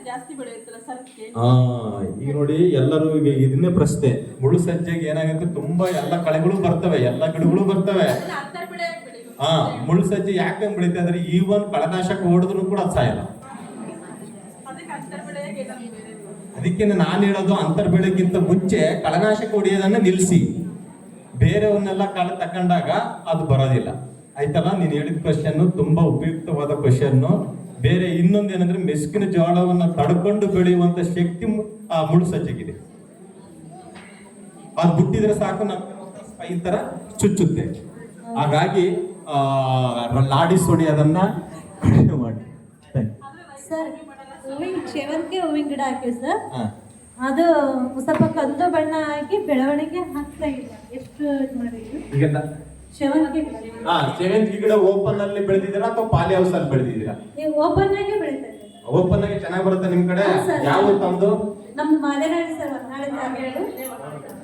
ಜಾಸ್ತಿ ಬೆಳೆಯುತ್ತಲ್ಲ ಸರ್. ಈಗ ನೋಡಿ ಎಲ್ಲರೂ ಈಗ ಇದನ್ನೇ ಪ್ರಶ್ನೆ, ಮುಳ್ಳು ಸಜ್ಜೆಗೆ ಏನಾಗುತ್ತೆ, ತುಂಬಾ ಎಲ್ಲ ಕಳೆಗಳು ಬರ್ತವೆ, ಎಲ್ಲ ಗಿಡಗಳು ಬರ್ತವೆ. ಮುಳ್ಳು ಸಜ್ಜೆ ಯಾಕೆ ಬೆಳೀತಾ ಅಂದ್ರೆ ಈವನ್ ಕಳೆನಾಶಕ ಹೊಡೆದ್ರು ಕೂಡ ಅದು ಸಾಯಲ್ಲ. ಅದಕ್ಕೆ ನಾನು ಹೇಳೋದು, ಅಂತರ್ ಬೆಳೆಗಿಂತ ಮುಂಚೆ ಕಳೆನಾಶಕ ಹೊಡೆಯೋದನ್ನ ನಿಲ್ಲಿಸಿ, ಬೇರೆಯವನ್ನೆಲ್ಲ ಕಳೆ ತಕೊಂಡಾಗ ಅದು ಬರೋದಿಲ್ಲ. ಆಯ್ತಲ್ಲ, ನೀನು ಹೇಳಿದ ಕ್ವಶನ್ ತುಂಬಾ ಉಪಯುಕ್ತವಾದ ಕ್ವಶನ್. ಬೇರೆ ಇನ್ನೊಂದೇನಂದ್ರೆ, ಮೆಸ್ಕಿನ ಜೋಳವನ್ನ ತಡ್ಕೊಂಡು ಬೆಳೆಯುವಂತ ಶಕ್ತಿ ಆ ಮುಳ್ಳು ಸಜ್ಜೆಗಿದೆ. ಅದು ಬಿಟ್ಟಿದ್ರೆ ಸಾಕು, ನಮ್ಗೆ ಸ್ಪೈ ತರ ಚುಚ್ಚುತ್ತೆ. ಹಾಗಾಗಿ ಲಾಡಿ ಸೊಡಿ ಅದನ್ನ ಮಾಡಿ. ಸರ್, ಸೇವಂತಿಗೆ ಹೂವಿನ ಗಿಡ ಹಾಕಿವಿ ಸರ್. ಅದು ಸ್ವಲ್ಪ ಕಂದು ಬಣ್ಣ ಹಾಕಿ ಬೆಳವಣಿಗೆ ಆಗ್ತಾ ಇಲ್ಲ. ಎಷ್ಟು ಮಾಡಿದ್ರು ಸೇವಂತಿಗೆ ಗಿಡ ಓಪನ್ ಅಲ್ಲಿ ಬೆಳೆದಿದ್ದೀರಾ ಅಥವಾ ಪಾಲಿ ಹೌಸ್ ಅಲ್ಲಿ ಬೆಳೆದಿದ್ದೀರಾ? ಓಪನ್ ಆಗಿ ಬೆಳೀತಾ ಇದೆ. ಓಪನ್ ಆಗಿ ಚೆನ್ನಾಗಿ ಬರುತ್ತೆ ನಿಮ್ ಕಡೆ. ಯಾವ ತಮ್ದು? ನಮ್ದು ಮಾದೇನಹಳ್ಳಿ ಸರ್,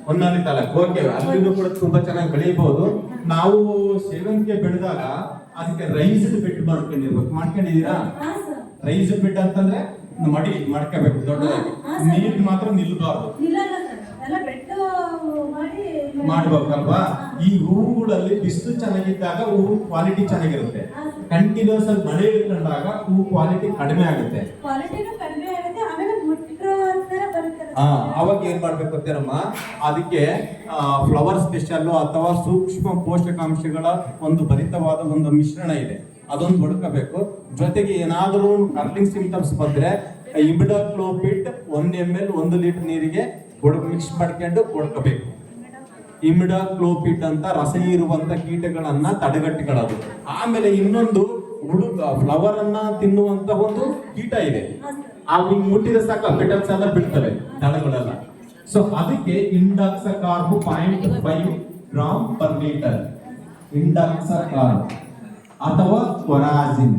ಹೊನ್ನಾಳಿ ತಾಲೂಕು. ಓಕೆ, ಅಲ್ಲಿನೂ ಕೂಡ ತುಂಬಾ ಚೆನ್ನಾಗಿ ಬೆಳೆಯಬಹುದು. ನಾವು ಸೇವಂತಿಗೆ ಬೆಳೆದಾಗ ಅದಕ್ಕೆ ರೈಸ್ಡ್ ಬೆಡ್ ಮಾಡ್ಕೊಂಡಿದ್ದೀರಾ? ರೈಸ್ಡ್ ಬೆಡ್ ಅಂತಂದ್ರೆ ಮಾಡ್ಕೋಬೇಕು ದೊಡ್ಡದಾಗಿ, ನೀರ್ ಮಾತ್ರ ನಿಲ್ಬಾರ್ದು, ಮಾಡ್ಬೇಕಲ್ವಾ? ಈ ಹೂವುಗಳಲ್ಲಿ ಬಿಸಿಲು ಚೆನ್ನಾಗಿದ್ದಾಗ ಹೂವು ಕ್ವಾಲಿಟಿ ಚೆನ್ನಾಗಿರುತ್ತೆ. ಕಂಟಿನ್ಯೂಸ್ ಆಗಿ ಮಳೆ ಇಟ್ಕೊಂಡಾಗ ಹೂವು ಕ್ವಾಲಿಟಿ ಕಡಿಮೆ ಆಗುತ್ತೆ. ಅವಾಗ ಏನ್ ಮಾಡ್ಬೇಕು ಅಂತೀರಮ್ಮ, ಅದಕ್ಕೆ ಫ್ಲವರ್ ಸ್ಪೆಷಲ್ ಅಥವಾ ಸೂಕ್ಷ್ಮ ಪೋಷಕಾಂಶಗಳ ಒಂದು ಭರಿತವಾದ ಒಂದು ಮಿಶ್ರಣ ಇದೆ, ಅದೊಂದು ಬಡ್ಕೋಬೇಕು. ಜೊತೆಗೆ ಏನಾದರೂ ಕರ್ಲಿಂಗ್ ಸಿಂಪ್ಟಮ್ಸ್ ಬಂದ್ರೆ ಇಮಿಡಾಕ್ಲೋಪಿಡ್ 1 ml 1 ಲೀಟರ್ ನೀರಿಗೆ ಮಿಕ್ಸ್ ಮಾಡ್ಕೊಂಡು ಹೊಡ್ಕೋಬೇಕು. ಇಮಿಡಾಕ್ಲೋಪಿಡ್ ಅಂತ ರಸ ಇರುವಂತ ಕೀಟಗಳನ್ನ ತಡೆಗಟ್ಟಿಕೊಳ್ಳೋದು. ಆಮೇಲೆ ಇನ್ನೊಂದು ಫ್ಲವರ್ ಅನ್ನ ತಿನ್ನುವಂತ ಒಂದು ಕೀಟ ಇದೆ, ಅವು ಮುಟ್ಟಿದ ಸಾಕು ಪೆಟಲ್ಸ್ ಎಲ್ಲ ಬಿಡ್ತವೆ, ದಳಗಳೆಲ್ಲ. ಸೊ ಅದಕ್ಕೆ ಇಂಡಾಕ್ಸಕಾರ್ಬ್ 0.5 ಗ್ರಾಮ್ ಪರ್ ಲೀಟರ್, ಇಂಡಾಕ್ಸಕಾರ್ಬ್ ಅಥವಾ ಕೊರಾಜಿನ್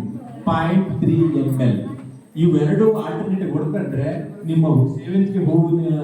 0.3 ml, ಇವೆರಡು ಆಲ್ಟರ್ನೇಟಿವ್ ಹೊಡ್ಕೊಂಡ್ರೆ ನಿಮ್ಮ ಸೇವಂತಿಗೆ ಹೂವಿನ